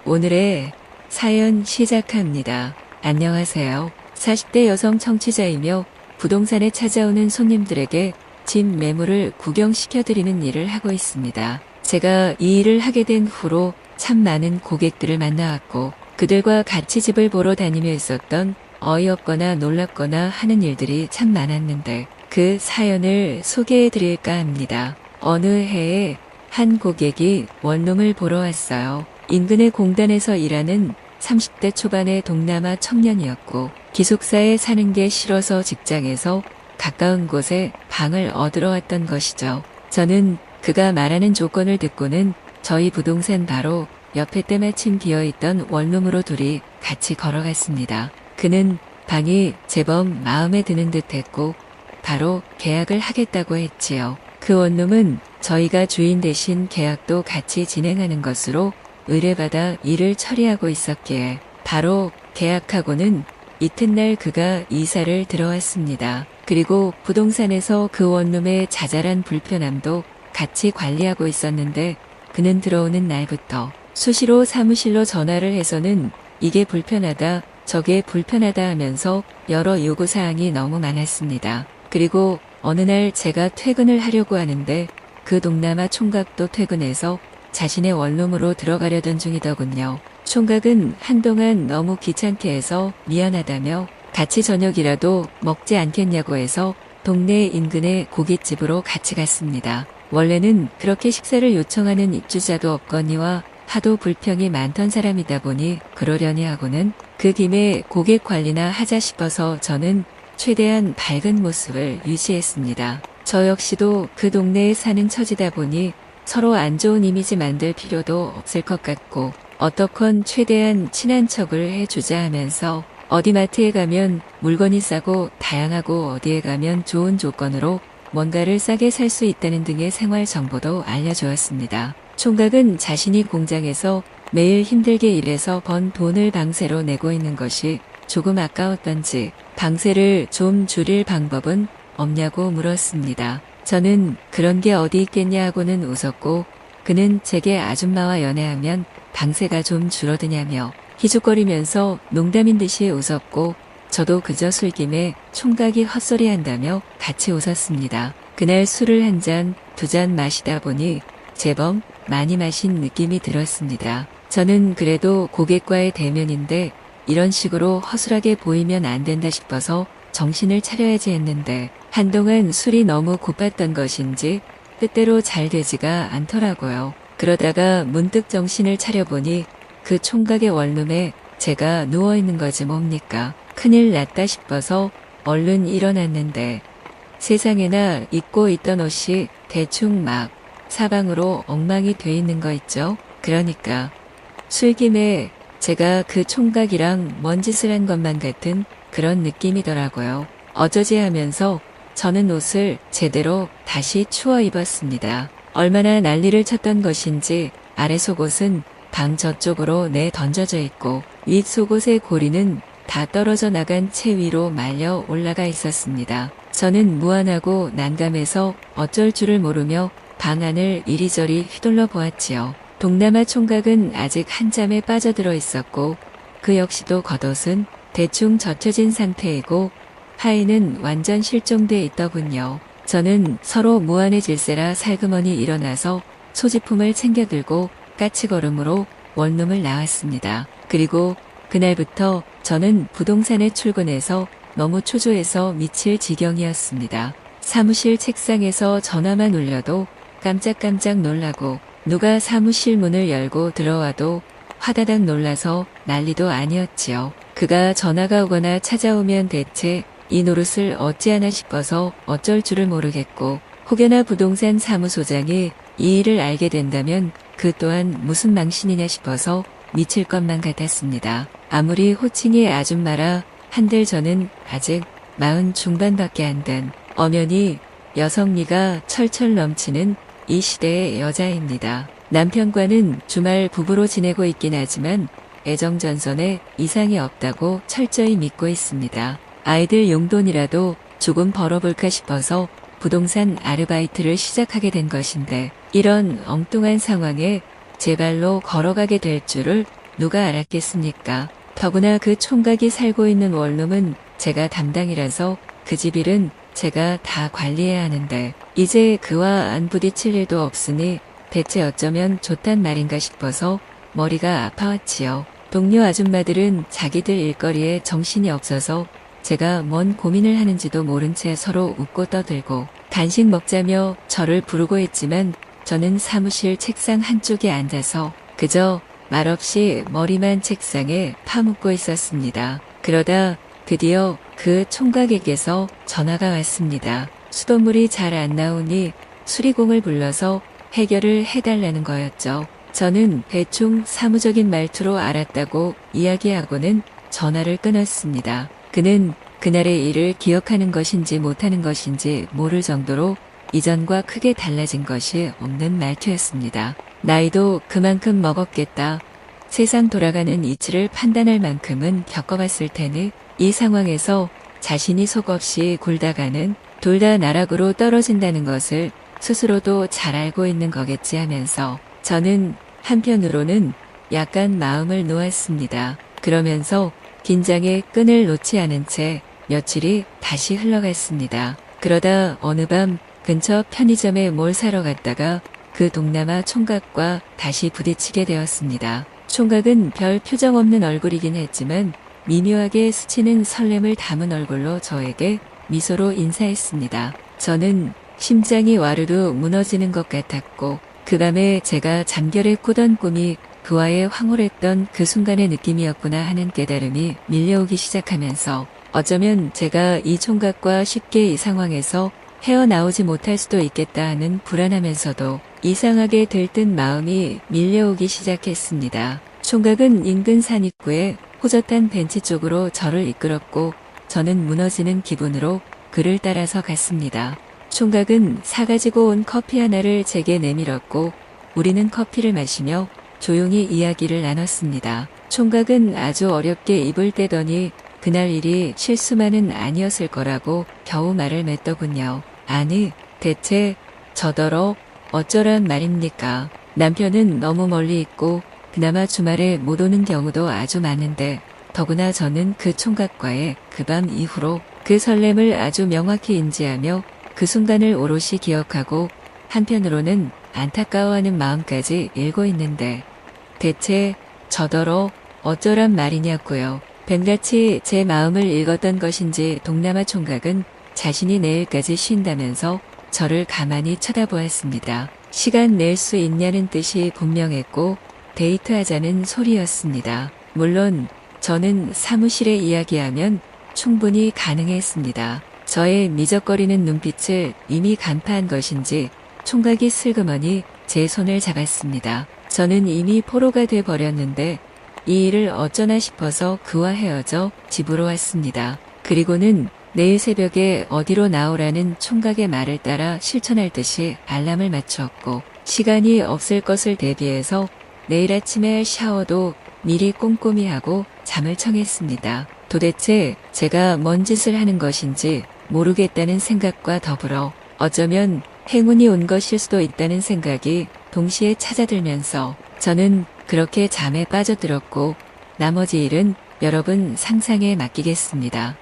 오늘의 사연 시작합니다. 안녕하세요. 40대 여성 청취자이며 부동산에 찾아오는 손님들에게 집 매물을 구경시켜드리는 일을 하고 있습니다. 제가 이 일을 하게 된 후로 참 많은 고객들을 만나왔고 그들과 같이 집을 보러 다니며 있었던 어이없거나 놀랍거나 하는 일들이 참 많았는데 그 사연을 소개해드릴까 합니다. 어느 해에 한 고객이 원룸을 보러 왔어요. 인근의 공단에서 일하는 30대 초반의 동남아 청년이었고 기숙사에 사는 게 싫어서 직장에서 가까운 곳에 방을 얻으러 왔던 것이죠. 저는 그가 말하는 조건을 듣고는 저희 부동산 바로 옆에 때마침 비어있던 원룸으로 둘이 같이 걸어갔습니다. 그는 방이 제법 마음에 드는 듯 했고 바로 계약을 하겠다고 했지요. 그 원룸은 저희가 주인 대신 계약도 같이 진행하는 것으로 의뢰받아 일을 처리하고 있었기에 바로 계약하고는 이튿날 그가 이사를 들어왔습니다. 그리고 부동산에서 그 원룸의 자잘한 불편함도 같이 관리하고 있었는데 그는 들어오는 날부터 수시로 사무실로 전화를 해서는 이게 불편하다, 저게 불편하다 하면서 여러 요구사항이 너무 많았습니다. 그리고 어느 날 제가 퇴근을 하려고 하는데 그 동남아 총각도 퇴근해서 자신의 원룸으로 들어가려던 중이더군요. 총각은 한동안 너무 귀찮게 해서 미안하다며 같이 저녁이라도 먹지 않겠냐고 해서 동네 인근의 고깃집으로 같이 갔습니다. 원래는 그렇게 식사를 요청하는 입주자도 없거니와 하도 불평이 많던 사람이다 보니 그러려니 하고는 그 김에 고객 관리나 하자 싶어서 저는 최대한 밝은 모습을 유지했습니다. 저 역시도 그 동네에 사는 처지다 보니 서로 안 좋은 이미지 만들 필요도 없을 것 같고 어떻건 최대한 친한 척을 해주자 하면서 어디 마트에 가면 물건이 싸고 다양하고 어디에 가면 좋은 조건으로 뭔가를 싸게 살 수 있다는 등의 생활 정보도 알려주었습니다. 총각은 자신이 공장에서 매일 힘들게 일해서 번 돈을 방세로 내고 있는 것이 조금 아까웠던지 방세를 좀 줄일 방법은 없냐고 물었습니다. 저는 그런 게 어디 있겠냐 하고는 웃었고 그는 제게 아줌마와 연애하면 방세가 좀 줄어드냐며 희죽거리면서 농담인 듯이 웃었고 저도 그저 술김에 총각이 헛소리한다며 같이 웃었습니다. 그날 술을 한 잔, 두 잔 마시다 보니 제법 많이 마신 느낌이 들었습니다. 저는 그래도 고객과의 대면인데 이런 식으로 허술하게 보이면 안 된다 싶어서 정신을 차려야지 했는데 한동안 술이 너무 고팠던 것인지 뜻대로 잘 되지가 않더라고요. 그러다가 문득 정신을 차려보니 그 총각의 원룸에 제가 누워있는 거지 뭡니까. 큰일 났다 싶어서 얼른 일어났는데 세상에나 입고 있던 옷이 대충 막 사방으로 엉망이 돼 있는 거 있죠. 그러니까 술김에 제가 그 총각이랑 뭔 짓을 한 것만 같은 그런 느낌이더라고요. 어쩌지 하면서 저는 옷을 제대로 다시 추워 입었습니다. 얼마나 난리를 쳤던 것인지 아래 속옷은 방 저쪽으로 내던져져 있고 윗 속옷의 고리는 다 떨어져 나간 채 위로 말려 올라가 있었습니다. 저는 무안하고 난감해서 어쩔 줄을 모르며 방 안을 이리저리 휘둘러 보았지요. 동남아 총각은 아직 한잠에 빠져들어 있었고 그 역시도 겉옷은 대충 젖혀진 상태이고 하의는 완전 실종돼 있더군요. 저는 서로 무안해질세라 살그머니 일어나서 소지품을 챙겨들고 까치걸음으로 원룸을 나왔습니다. 그리고 그날부터 저는 부동산에 출근해서 너무 초조해서 미칠 지경이었습니다. 사무실 책상에서 전화만 울려도 깜짝깜짝 놀라고 누가 사무실 문을 열고 들어와도 화다닥 놀라서 난리도 아니었지요. 그가 전화가 오거나 찾아오면 대체 이 노릇을 어찌하나 싶어서 어쩔 줄을 모르겠고 혹여나 부동산 사무소장이 이 일을 알게 된다면 그 또한 무슨 망신이냐 싶어서 미칠 것만 같았습니다. 아무리 호칭이 아줌마라 한들 저는 아직 40 중반밖에 안 된 엄연히 여성미가 철철 넘치는 이 시대의 여자입니다. 남편과는 주말 부부로 지내고 있긴 하지만 애정전선에 이상이 없다고 철저히 믿고 있습니다. 아이들 용돈이라도 조금 벌어볼까 싶어서 부동산 아르바이트를 시작하게 된 것인데 이런 엉뚱한 상황에 제 발로 걸어가게 될 줄을 누가 알았겠습니까? 더구나 그 총각이 살고 있는 원룸은 제가 담당이라서 그 집 일은 제가 다 관리해야 하는데 이제 그와 안 부딪힐 일도 없으니 대체 어쩌면 좋단 말인가 싶어서 머리가 아파왔지요. 동료 아줌마들은 자기들 일거리에 정신이 없어서 제가 뭔 고민을 하는지도 모른 채 서로 웃고 떠들고 간식 먹자며 저를 부르고 했지만 저는 사무실 책상 한쪽에 앉아서 그저 말없이 머리만 책상에 파묻고 있었습니다. 그러다 드디어 그 총각에게서 전화가 왔습니다. 수돗물이 잘 안 나오니 수리공을 불러서 해결을 해달라는 거였죠. 저는 대충 사무적인 말투로 알았다고 이야기하고는 전화를 끊었습니다. 그는 그날의 일을 기억하는 것인지 못하는 것인지 모를 정도로 이전과 크게 달라진 것이 없는 말투였습니다. 나이도 그만큼 먹었겠다. 세상 돌아가는 이치를 판단할 만큼은 겪어봤을 테니 이 상황에서 자신이 속없이 굴다가는 둘 다 나락으로 떨어진다는 것을 스스로도 잘 알고 있는 거겠지 하면서 저는 한편으로는 약간 마음을 놓았습니다. 그러면서 긴장의 끈을 놓지 않은 채 며칠이 다시 흘러갔습니다. 그러다 어느 밤 근처 편의점에 뭘 사러 갔다가 그 동남아 총각과 다시 부딪히게 되었습니다. 총각은 별 표정 없는 얼굴이긴 했지만 미묘하게 스치는 설렘을 담은 얼굴로 저에게 미소로 인사했습니다. 저는 심장이 와르르 무너지는 것 같았고 그 밤에 제가 잠결에 꾸던 꿈이 그와의 황홀했던 그 순간의 느낌이었구나 하는 깨달음이 밀려오기 시작하면서 어쩌면 제가 이 총각과 쉽게 이 상황에서 헤어나오지 못할 수도 있겠다 하는 불안하면서도 이상하게 들뜬 마음이 밀려오기 시작했습니다. 총각은 인근 산 입구에 호젓한 벤치 쪽으로 저를 이끌었고 저는 무너지는 기분으로 그를 따라서 갔습니다. 총각은 사가지고 온 커피 하나를 제게 내밀었고 우리는 커피를 마시며 조용히 이야기를 나눴습니다. 총각은 아주 어렵게 입을 떼더니 그날 일이 실수만은 아니었을 거라고 겨우 말을 맺더군요. 아니, 대체 저더러 어쩌란 말입니까? 남편은 너무 멀리 있고 그나마 주말에 못 오는 경우도 아주 많은데 더구나 저는 그 총각과의 그 밤 이후로 그 설렘을 아주 명확히 인지하며 그 순간을 오롯이 기억하고 한편으로는 안타까워하는 마음까지 일고 있는데 대체 저더러 어쩌란 말이냐고요. 뱀같이 제 마음을 읽었던 것인지 동남아 총각은 자신이 내일까지 쉰다면서 저를 가만히 쳐다보았습니다. 시간 낼 수 있냐는 뜻이 분명했고 데이트하자는 소리였습니다. 물론 저는 사무실에 이야기하면 충분히 가능했습니다. 저의 미적거리는 눈빛을 이미 간파한 것인지 총각이 슬그머니 제 손을 잡았습니다. 저는 이미 포로가 돼 버렸는데 이 일을 어쩌나 싶어서 그와 헤어져 집으로 왔습니다. 그리고는 내일 새벽에 어디로 나오라는 총각의 말을 따라 실천할 듯이 알람을 맞추었고 시간이 없을 것을 대비해서 내일 아침에 샤워도 미리 꼼꼼히 하고 잠을 청했습니다. 도대체 제가 뭔 짓을 하는 것인지 모르겠다는 생각과 더불어 어쩌면 행운이 온 것일 수도 있다는 생각이 동시에 찾아들면서 저는 그렇게 잠에 빠져들었고 나머지 일은 여러분 상상에 맡기겠습니다.